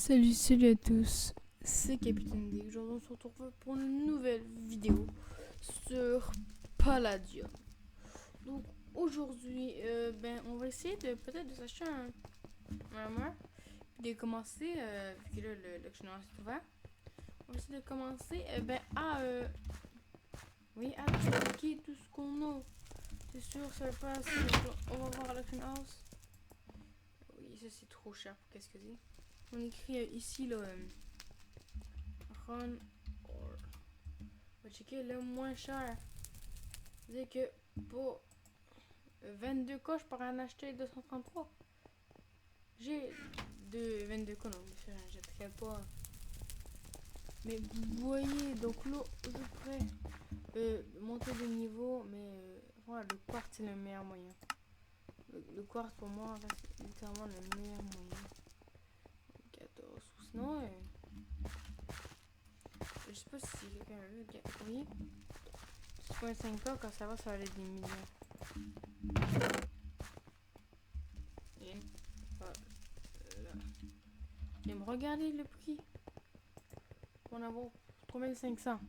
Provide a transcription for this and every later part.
Salut à tous, c'est Capitaine D. Aujourd'hui on se retrouve pour une nouvelle vidéo sur Palladium. Donc aujourd'hui, on va essayer de peut-être de s'acheter un hammer, puis de commencer, vu que là le dictionnaire est ouvert, on va essayer de commencer à checker tout ce qu'on a. C'est sûr, ça va pas assez, on va voir l'auction house. Oui, ça c'est trop cher pour qu'est-ce que c'est. On écrit ici là, run or. On va checker le moins cher. C'est que pour 22K, je pourrais en acheter 233. J'ai 22K, non, j'achèterai pas. Mais vous voyez, donc là, je pourrais monter de niveau, mais voilà, le quartz c'est le meilleur moyen. Le quartz pour moi reste littéralement le meilleur moyen. 14, ou sinon, je sais pas si quelqu'un a vu, oui. 6.5K, quand ça va aller des millions. Et voilà. Et me regarder le prix. Pour en avoir 3500.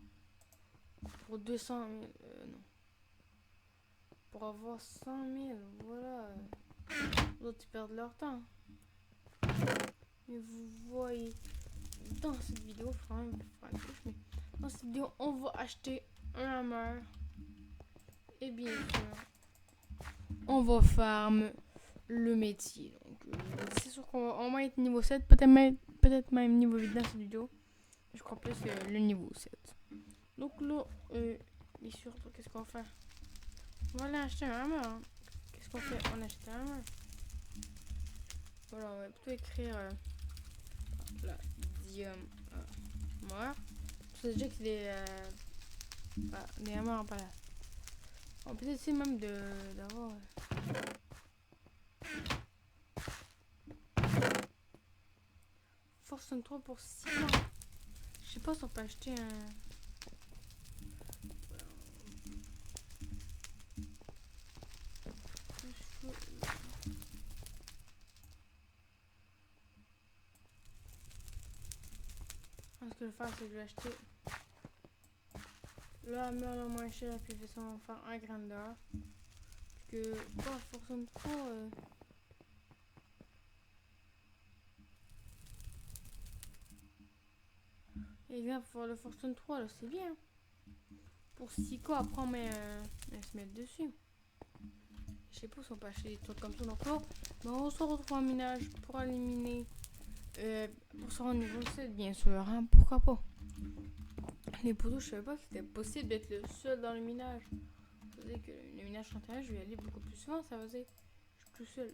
Pour 200 000, non. Pour avoir 100 000, voilà. Les autres, ils perdent leur temps. Mais vous voyez, dans cette vidéo, dans cette vidéo, on va acheter un hammer. Et bien sûr, on va farm le métier. Donc, c'est sûr qu'on va être niveau 7, peut-être même niveau 8 dans cette vidéo. Je crois plus le niveau 7. Donc là, bien sûr, qu'est-ce qu'on fait? On va aller acheter un hammer. Hein. Qu'est-ce qu'on fait? On achète un hammer. Voilà, on va plutôt écrire la dium mort. C'est déjà que des hammers pas là. On peut essayer même d'avoir Force 3 pour 6 mois. Je sais pas si on peut acheter un. Ce que je vais faire, c'est que je vais acheter le hammer le moins cher, puis on va faire un grandeur. Parce que, Force 3. Exemple, pour le Fortune 3, là, c'est bien. Pour 6K, après, on se met dessus. Je sais pas si on peut acheter des trucs comme ça. Donc là, on se retrouve en minage pour éliminer. Pour se rendre niveau 7, bien sûr. Hein, pourquoi pas? Les poteaux, je savais pas qu'il était possible d'être le seul dans le minage. Ça veut dire que le minage 31, je vais y aller beaucoup plus souvent. Ça veut dire que je suis tout seul.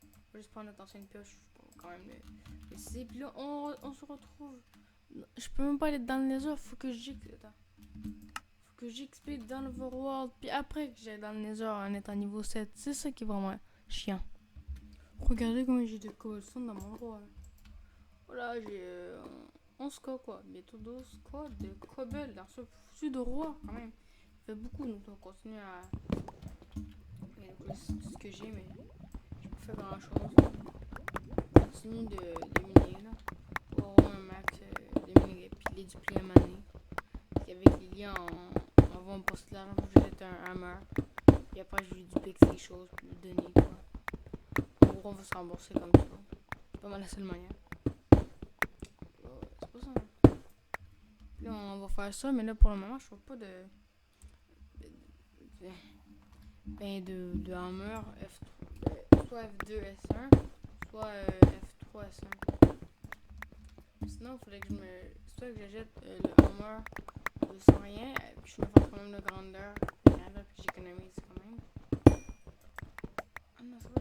Je vais juste prendre notre ancienne pioche. Quand même le 6. Puis là, on se retrouve. Je peux même pas aller dans le nether, faut que j'explique dans l'overworld, puis après que j'aille dans le nether en étant niveau 7. C'est ça qui est vraiment chiant. Regardez comment j'ai de cobblestone dans mon endroit. Voilà, j'ai 11K quoi, bientôt 12K de cobble dans ce foutu de roi quand même. Il fait beaucoup, donc on continue à. C'est tout ce que j'ai, mais j'ai pas fait grand chose. On continue de miner là. Pour avoir un max de minerais, puis les duplier à maner. Avec les liens, on va me poster l'argent pour que j'achète un hammer. Et après, je lui duplique ces choses pour lui donner quoi. En gros, on va se rembourser comme ça. C'est pas mal la seule manière. C'est pas ça. Là, on va faire ça, mais là, pour le moment, je trouve pas de hammer F3, soit F2 S1, soit F3 S1. Sinon, il faudrait que soit que j'achète le hammer sans rien, puis je me fais quand même de grandeur, puis j'économise quand même. Ah non, ça va,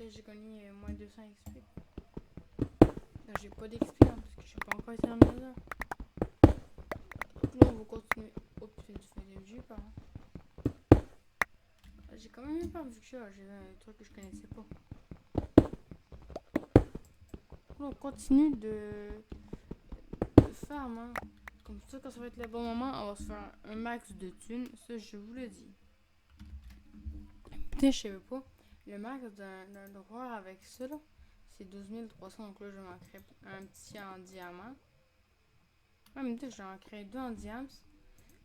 j'ai gagné moins 200 XP. Là, j'ai pas d'XP hein, parce que je suis pas encore été dans le nether. Donc là, on va continuer. Oups, c'est du FDG, par exemple. J'ai quand même eu peur vu que j'ai un truc que je connaissais pas. Donc là, on continue de farm, hein. Comme ça, quand ça va être le bon moment, on va se faire un max de thunes. Ça, je vous le dis. Putain, je savais pas. Le max d'un roi avec ça, là, c'est 12 300, donc là, je vais m'en créer un petit en diamant. En même temps, je vais en créer deux en diamants.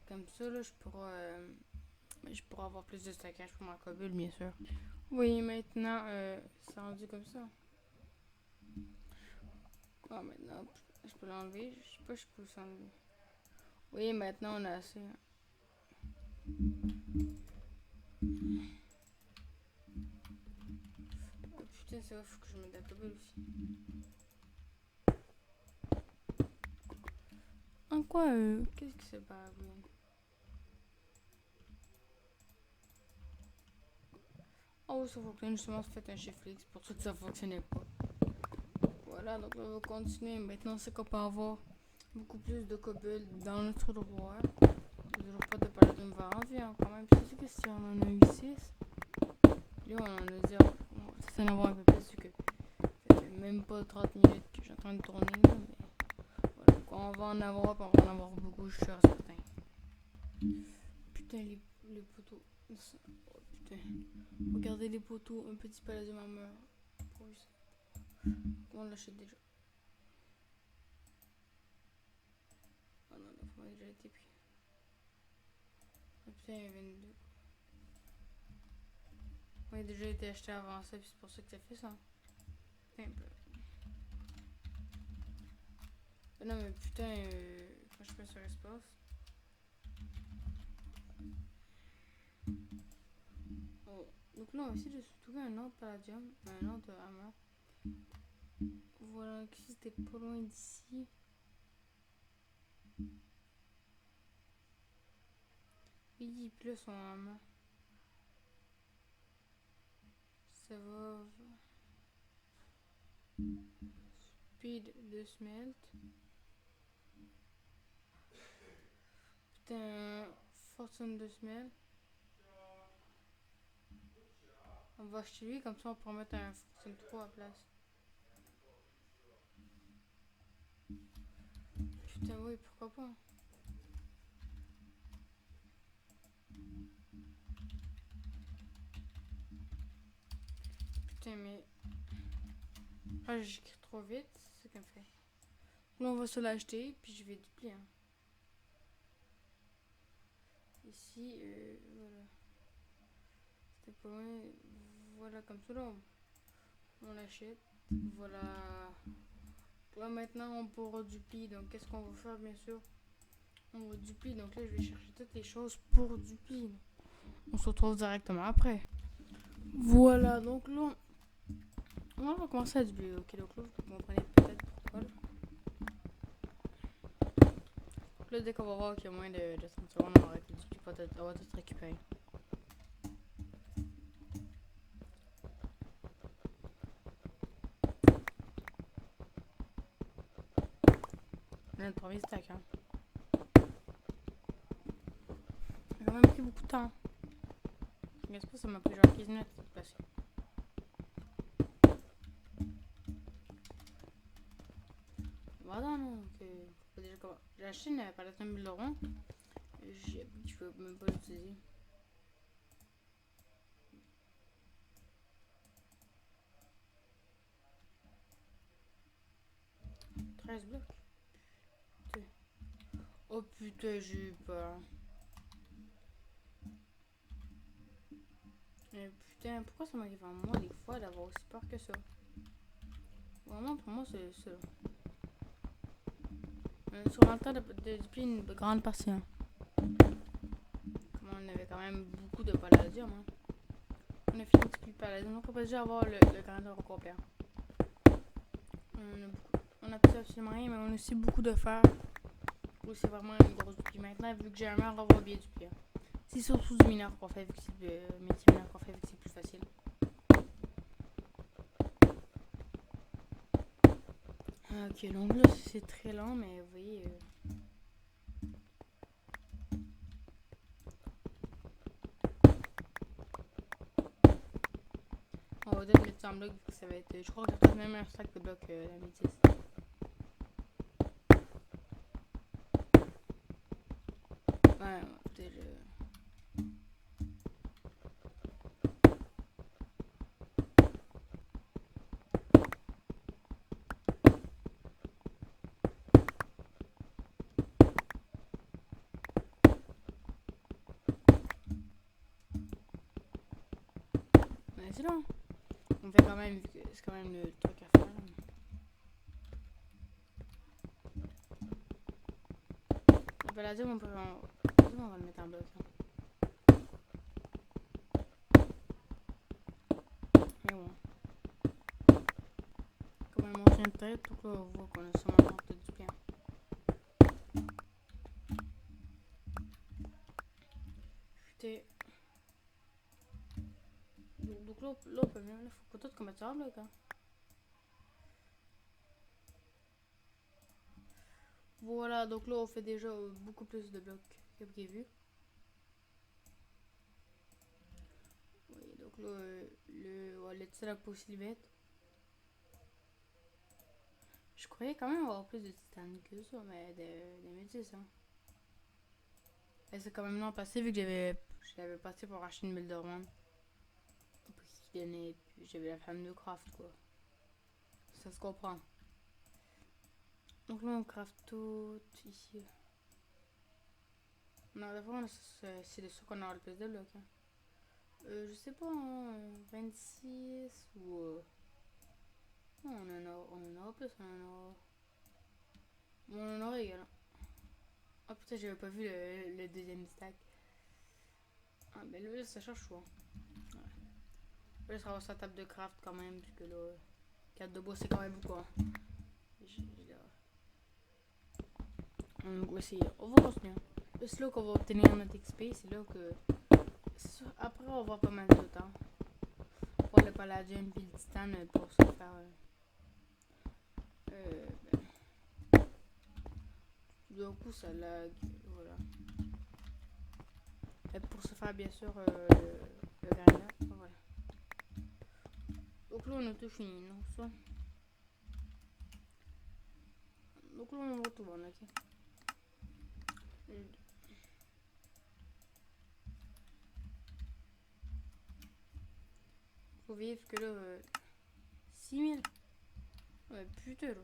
Comme ça, là, je pourrais avoir plus de stockage pour ma cobble, bien sûr. Oui, maintenant, c'est rendu comme ça. Ah, maintenant, je peux l'enlever. Je sais pas si je peux s'enlever. Oui, maintenant, on a assez. Oh, putain, c'est vrai, faut que je mette la cobble aussi. En quoi, qu'est-ce que c'est pas bien? Oh, ça fonctionne, justement, ça fait un chiffre X, pour ça que ça fonctionnait pas. Voilà, donc on va continuer. Maintenant, c'est qu'on peut avoir beaucoup plus de cobble dans notre droit. Toujours pas de paladin varanvian quand même. Je sais que si on en a eu 6, là on en a 0. Bon, c'est en avoir un peu plus vu que ça fait même pas 30 minutes que je suis en train de tourner là, mais voilà. Quand on va en avoir, on va en avoir beaucoup, je suis sûr certain. Putain, les poteaux. Oh putain. Regardez les poteaux, un petit paladin meurt. On l'achète déjà. Oh non, la fois déjà été pris. Oh putain, il y a 22. Il a déjà été acheté avant ça, puis c'est pour ça que ça fait ça. Putain, non mais putain, quand je fais sur espace. Oh. Donc là on va essayer de se trouver un autre palladium, un autre hammer. Voilà, qui c'était pas loin d'ici. Oui, puis là son hammer. Ça va. Speed de smelt. Putain, fortune de smelt. On va acheter lui, comme ça on peut remettre un fortune 3 à place. Putain, oui, pourquoi pas. Putain, mais. Ah, j'écris trop vite, c'est ça qu'elle me fait. Là, on va se l'acheter, puis je vais duplier. Hein. Ici, voilà. C'était pas loin. Voilà, comme ça, là, on l'achète. Voilà. Là, maintenant, on pourra duplier. Donc, qu'est-ce qu'on va faire, bien sûr? On va duplier. Donc là, je vais chercher toutes les choses pour duplier. On se retrouve directement après. Voilà, donc là, on va commencer à duplier. Ok, donc là, vous comprenez peut-être pourquoi. Là, dès qu'on va voir qu'il y a moins de 30 secondes, on va arrêter de duplier. On va tout récupérer. Notre premier stack, hein. Ça a quand même pris beaucoup de temps. Je ne sais pas, ça m'a pris genre 15 minutes de passer. Voilà, non, donc déjà comment. J'ai acheté une palette de 1000 euros. Je peux même pas l'utiliser. 13 blocs. Putain. Oh putain, j'ai eu peur. Mais putain, pourquoi ça m'arrive à moi des fois d'avoir aussi peur que ça? Vraiment, pour moi, c'est ça. On a sûrement le temps de duplier une grande partie. Hein. Comme on avait quand même beaucoup de palladium. Hein. On a fini de duplier le palladium, donc on peut déjà avoir le grandeur au complet. On a plus absolument rien, mais on a aussi beaucoup de fer. Ou c'est vraiment une grosse dupli. Maintenant, vu que j'ai un mur, on va bien duplier. C'est surtout du mineur qu'on fait, vu que c'est métier mineur qu'on fait, vu que c'est plus facile. Ok, donc là, c'est très lent, mais vous voyez. On va peut-être mettre ça en bloc, vu que ça va être. Je crois que j'ai peut-être même un stack de blocs la métisse. Ouais, peut-être. c'est long. On fait quand même, c'est quand même le truc à faire. Le palladium, on va le mettre en bloc. Mais bon. Comme un ancien de tête, donc là, on voit qu'on a sûrement porté du bien. Putain. Donc là, on peut bien, là, faut peut-être qu'on mette ça en bloc, hein. Voilà, donc là, on fait déjà beaucoup plus de blocs que prévu. Oui, donc là, on va laisser la possibilité. Je croyais quand même avoir plus de titane que ça, mais des métis, hein. Et c'est quand même long passé vu que j'avais passé pour acheter une bulle dormante. Pour qu'il donnait, puis j'avais la flamme de craft, quoi. Ça se comprend. Donc là, on craft tout ici. Non, d'abord, c'est sûr qu'on aura le plus de blocs, hein. Je sais pas, hein, 26 ou... non, on en aura plus, on en aura égal. Ah putain, j'avais pas vu le deuxième stack. Ah ben là, ça cherche chaud. Ouais. Là, ça va sa table de craft quand même, puisque là, 4 de bois, c'est quand même beaucoup, hein. On va continuer. C'est là qu'on va obtenir notre XP, c'est là que... Après, on va avoir pas mal de temps. Pour le paladin puis le titan, pour se faire... d'un coup, ça lag, voilà. Et pour se faire, bien sûr, le grinder, voilà. Donc là, on a tout fini, non, ça. Donc là, on va tout voir, ok. Faut vivre que là, 6000. Ouais, putain, là,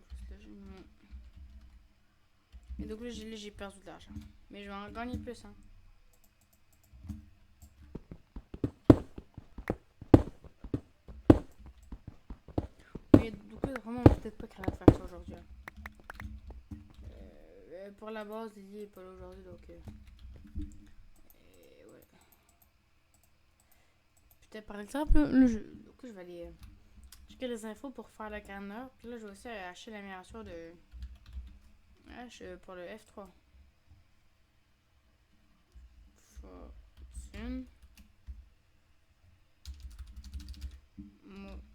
et donc là, j'ai perdu de l'argent. Mais je vais en gagner plus, hein. Mais donc là, vraiment, on va peut-être pas créer la faire ça aujourd'hui. Pour la base, Lily est pas là aujourd'hui, donc... ouais. Peut-être par exemple, là, donc là, je vais aller... checker les infos pour faire le grandeur. Puis là, je vais aussi acheter l'amélioration de... H pour le F3. Fortune. Modifier.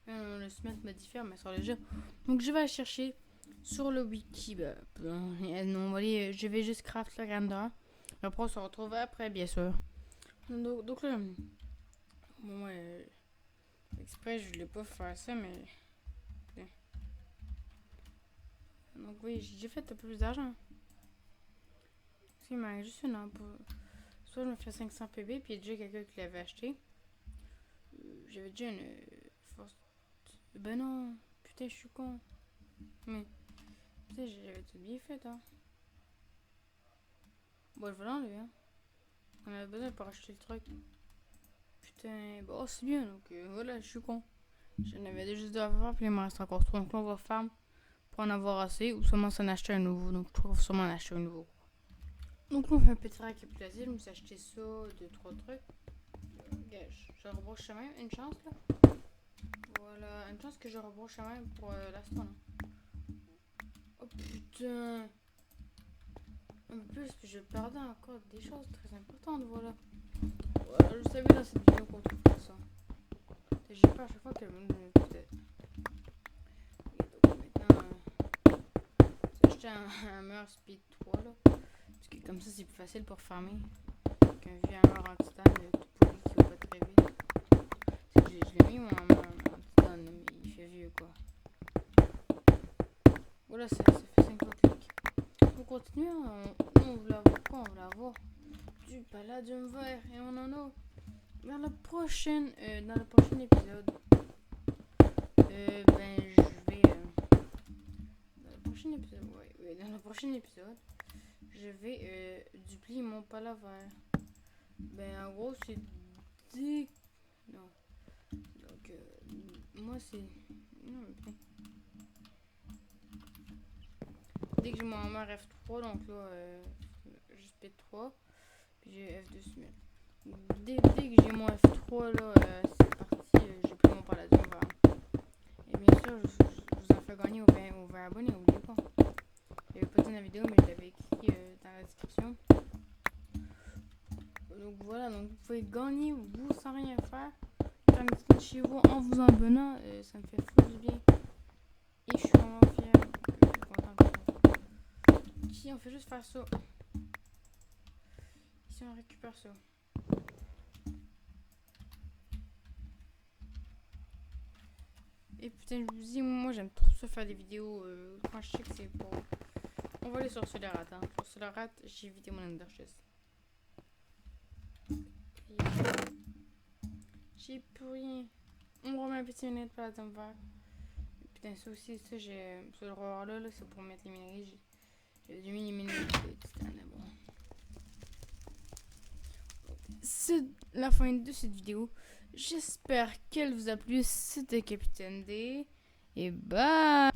Le Smith modifier, mais sur le jeu. Donc je vais aller chercher sur le wiki. Non, allez, je vais juste craft le grandeur. Après, on se retrouve après, bien sûr. Donc là, bon, exprès, je voulais pas faire ça, mais... Donc oui, j'ai fait un peu plus d'argent. Parce qu'il m'a juste une pour... Soit je me fais 500 PB, puis il y a déjà quelqu'un qui l'avait acheté. J'avais déjà une force... Ben non, putain, je suis con. Mais... Putain, j'avais tout bien fait, hein. Bon, je vais l'enlever, hein. On avait besoin pour acheter le truc. Putain, bon, c'est bien, donc voilà, je suis con. J'en avais juste deux à faire, puis il m'en reste encore 3. Donc là, on va farm pour en avoir assez, ou seulement s'en acheter un nouveau. Donc je trouve sûrement en acheter un nouveau. Donc là, on fait un petit récapitulatif. Je me suis acheté ça, 2-3 trucs. Je rebrouche chemin, une chance là. Voilà, une chance que je rebrouche chemin pour l'instant là. Oh putain. Un peu plus, puis je perdais encore des choses très importantes, voilà. Voilà, je savais dans cette vidéo qu'on trouverait ça. J'ai peur à chaque fois que le monde me peut-être. Et donc maintenant, j'ai acheté un hammer speed 3 là. Parce que comme ça c'est plus facile pour farmer qu'un vieux hammer en titane tout pourri qui va pas très vite. C'est que je l'ai mis mon hammer en titane, mais il fait vieux quoi. Voilà, ça fait 5 clics. On continue, on voulait avoir quoi? On voulait avoir du palladium vert et on en a dans le prochain épisode. Ben, je vais... dans le prochain épisode... Ouais, dans le prochain épisode, je vais duplier mon palavert. Ben, en gros, c'est... Non. Donc, moi, c'est... Non, mais putain. Dès que j'ai mon armure F3, donc là, je speed 3, puis j'ai F2 summit. Dès que j'ai mon F3, là, c'est parti, j'ai pris mon paladin vert. Et bien sûr, je vous en fais gagner au 20 abonnés, n'oubliez pas. Je l'avais pas dit dans la vidéo, mais je l'avais écrit dans la description. Donc voilà, donc vous pouvez gagner vous sans rien faire. Faire une petite note chez vous en vous abonnant, ça me fait fou du bien. Et je suis vraiment fier, je suis content. Ici, on fait juste faire ça. Ici, on récupère ça. Et putain, je vous dis, moi j'aime trop ça faire des vidéos quand je sais que c'est beau. On va aller sur Solerat. Hein. Sur Solerat, j'ai vidé mon Ender Chest. J'ai plus rien. On me remet un petit minute pour la dame vert. Putain, ça aussi, ça j'ai. Ce roi là, c'est pour mettre les minerais. J'ai mis les minerais de titane d'abord. C'est la fin de cette vidéo. J'espère qu'elle vous a plu. C'était Capitaine D. Et bye!